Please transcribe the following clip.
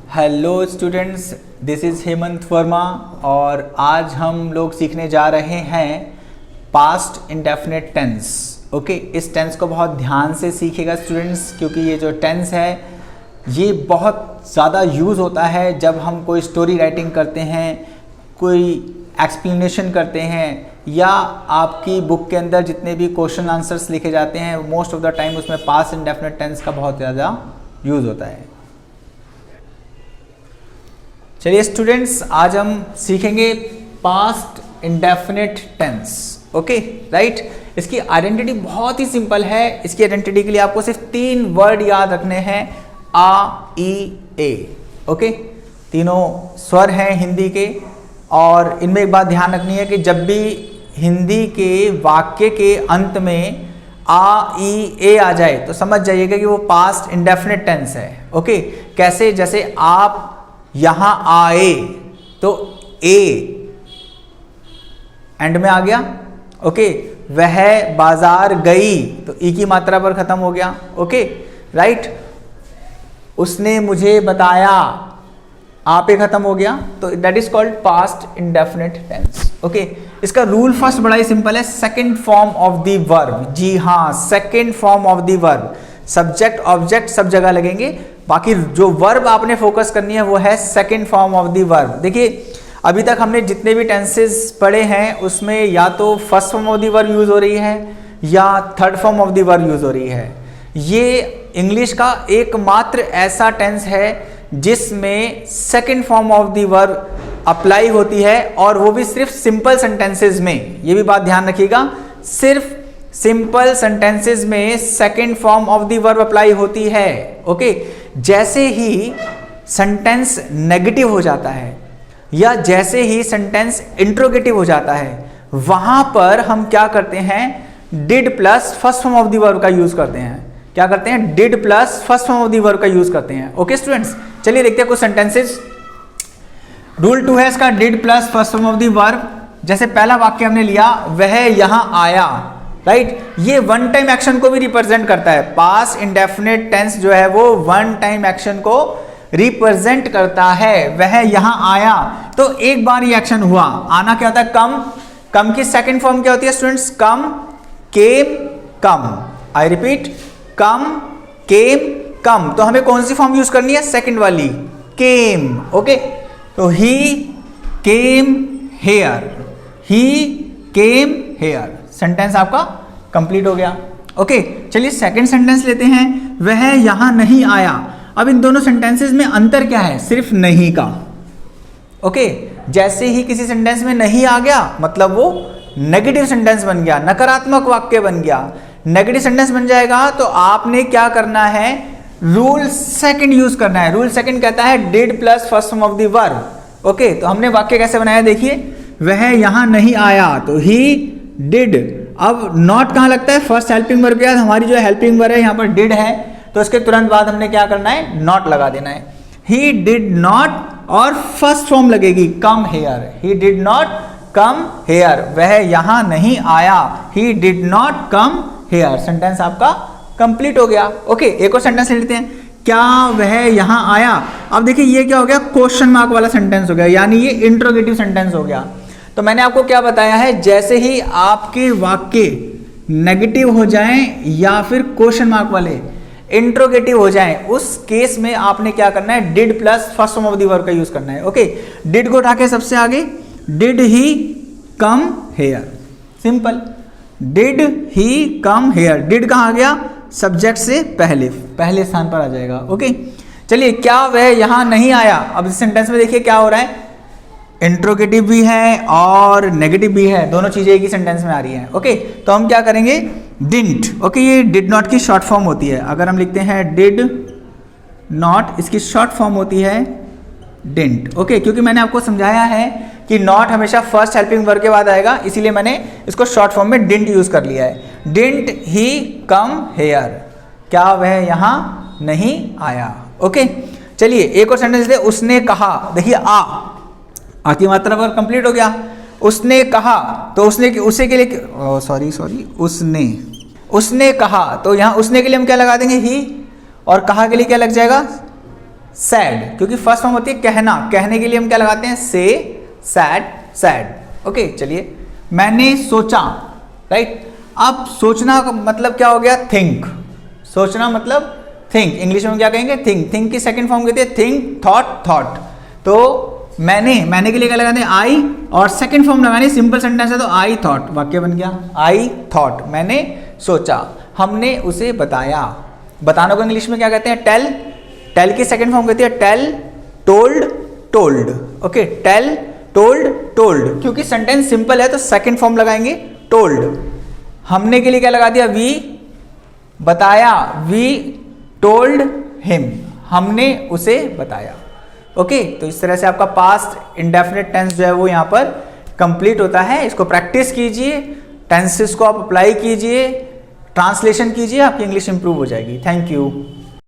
Hello students, this is Hemant Verma और आज हम लोग सीखने जा रहे हैं पास्ट इंडेफिनिट टेंस। ओके, इस टेंस को बहुत ध्यान से सीखिएगा स्टूडेंट्स, क्योंकि ये जो टेंस है ये बहुत ज़्यादा यूज़ होता है जब हम कोई स्टोरी राइटिंग करते हैं, कोई एक्सप्लेनेशन करते हैं, या आपकी बुक के अंदर जितने भी क्वेश्चन आंसर्स लिखे जाते हैं मोस्ट ऑफ द टाइम उसमें पास्ट इंडेफिनिट टेंस का बहुत ज़्यादा यूज़ होता है। चलिए स्टूडेंट्स, आज हम सीखेंगे past indefinite tense. Okay right, इसकी आइडेंटिटी बहुत ही सिंपल है। इसकी आइडेंटिटी के लिए आपको सिर्फ 3 वर्ड याद रखने हैं, आ, ई, ए। ओके, तीनों स्वर हैं हिंदी के, और इनमें एक बात ध्यान रखनी है कि जब भी हिंदी के वाक्य के अंत में आ, ई, ए आ जाए तो समझ जाइएगा कि वो पास्ट इंडेफिनिट टेंस है। ओके, कैसे? जैसे आप यहां आए तो ए एंड में आ गया। ओके, वह बाजार गई तो ई की मात्रा पर खत्म हो गया। ओके राइट, उसने मुझे बताया, आ पे खत्म हो गया, तो that is called past indefinite tense. Okay, इसका रूल फर्स्ट बड़ा ही सिंपल है, second form of the verb. जी हाँ, second form of the verb, subject object सब जगह लगेंगे, बाकी जो वर्ब आपने फोकस करनी है वो है second form of the verb. देखिए, अभी तक हमने जितने भी टेंसेस पढ़े हैं उसमें या तो first form of the verb use हो रही है या third form of the verb use हो रही है। ये इंग्लिश का एकमात्र ऐसा टेंस है जिसमें second form of the verb apply होती है, और वो भी सिर्फ सिंपल सेंटेंसेस में। ये भी बात ध्यान रखिएगा, सिर्फ सिंपल सेंटेंसेस में second form of the verb apply होती है। ओके, जैसे ही सेंटेंस नेगेटिव हो जाता है या जैसे ही सेंटेंस इंट्रोगेटिव हो जाता है, वहां पर हम क्या करते हैं, did plus first form of the verb का यूज करते हैं। क्या करते हैं? Did plus first form of the verb का यूज करते हैं। ओके स्टूडेंट्स, चलिए देखते हैं कुछ सेंटेंसेस। रूल 2 है इसका, did plus first form of the verb. जैसे पहला वाक्य हमने लिया, वह यहां आया, राइट, ये वन टाइम एक्शन को भी रिप्रेजेंट करता है। पास्ट इंडेफिनिट टेंस जो है वो वन टाइम एक्शन को रिप्रेजेंट करता है। वह यहां आया तो एक बार ये एक्शन हुआ। आना क्या होता है? कम। कम की सेकंड फॉर्म क्या होती है students? Come, came, come. I repeat, कम, केम, कम। तो हमें कौन सी फॉर्म यूज करनी है? सेकंड वाली, केम। ओके, तो he came here, he came here. Sentence आपका कंप्लीट हो गया। ओके, चलिए सेकंड सेंटेंस लेते हैं, वह यहां नहीं आया। अब इन दोनों सेंटेंसेस में अंतर क्या है? सिर्फ नहीं का। ओके, जैसे ही किसी सेंटेंस में नहीं आ गया मतलब वो नेगेटिव सेंटेंस बन गया, नकारात्मक वाक्य बन गया। नेगेटिव सेंटेंस बन जाएगा तो आपने क्या करना है? रूल सेकंड यूज करना है। रूल सेकंड कहता है did plus first form of the verb. Okay, तो हमने वाक्य कैसे बनाया देखिए, वह यहां नहीं आया तो ही डिड। अब नॉट कहां लगता है? फर्स्ट हेल्पिंग वर्ब के बाद। हमारी जो हेल्पिंग वर्ब है यहां पर डिड है, तो इसके तुरंत बाद हमने क्या करना है? नॉट लगा देना है। ही डिड नॉट, और फर्स्ट फॉर्म लगेगी come here. He did not come here, वह यहां नहीं आया। He did not come here. Sentence आपका कंप्लीट हो गया। ओके, एक और सेंटेंस लेते हैं, क्या वह यहां आया। अब देखिए ये क्या हो गया? क्वेश्चन मार्क वाला सेंटेंस हो गया, यानी ये इंट्रोगेटिव सेंटेंस हो गया। तो मैंने आपको क्या बताया है, जैसे ही आपके वाक्य नेगेटिव हो जाएं या फिर क्वेश्चन मार्क वाले इंट्रोगेटिव हो जाएं, उस केस में आपने क्या करना है? Did plus first form of the verb का यूज करना है। ओके, डिड को उठा के सबसे आगे, did he come here. Simple, did he come here. Did कहां आ गया? सब्जेक्ट से पहले स्थान पर आ जाएगा। ओके, चलिए, क्या वह यहां नहीं आया। अब इस सेंटेंस में देखिए क्या हो रहा है, इंट्रोगेटिव भी है और नेगेटिव भी है, दोनों चीजें एक ही सेंटेंस में आ रही हैं। ओके, तो हम क्या करेंगे? डिडंट। ओके, ये डिड नॉट की शॉर्ट फॉर्म होती है। अगर हम लिखते हैं डिड नॉट, इसकी शॉर्ट फॉर्म होती है डिडंट। ओके, क्योंकि मैंने आपको समझाया है कि नॉट हमेशा फर्स्ट हेल्पिंग वर्ब के बाद आएगा, इसीलिए मैंने इसको शॉर्ट फॉर्म में डिडंट यूज कर लिया है। डिडंट ही कम हेयर, क्या वह यहां नहीं आया। ओके, चलिए एक और सेंटेंस दे, उसने कहा। देखिए आ की मात्रा पर कंप्लीट हो गया। उसने कहा तो उसने उसे के लिए उसने कहा, तो यहां उसने के लिए हम क्या लगा देंगे? ही, और कहा के लिए क्या लग जाएगा? सैड, क्योंकि फर्स्ट फॉर्म होती है कहना, कहने के लिए हम क्या लगाते हैं, से, सैड, सैड। ओके चलिए, मैंने सोचा, राइट। अब सोचना का मतलब क्या हो गया, थिंक। सोचना मतलब थिंक, इंग्लिश में क्या कहेंगे, थिंक। थिंक की सेकंड फॉर्म कहते हैं थिंक, थॉट, थॉट। तो मैंने के लिए क्या लगाते हैं, आई, और सेकंड फॉर्म लगानी, सिंपल सेंटेंस है तो आई थॉट, वाक्य बन गया, आई थॉट, मैंने सोचा, हमने उसे बताया। बताने को इंग्लिश में क्या कहते हैं, टेल। टेल की सेकंड फॉर्म कहती है tell, told, told. Okay, tell, told, told. क्योंकि सेंटेंस सिंपल है तो सेकंड फॉर्म लगाएंगे, टोल्ड। हमने के लिए क्या लगा दिया, वी, बताया, वी टोल्ड हिम, हमने उसे बताया। ओके, तो इस तरह से आपका पास्ट इंडेफिनिट टेंस जो है वो यहाँ पर कंप्लीट होता है। इसको प्रैक्टिस कीजिए, टेंसेस को आप अप्लाई कीजिए, ट्रांसलेशन कीजिए, आपकी इंग्लिश इंप्रूव हो जाएगी। Thank you.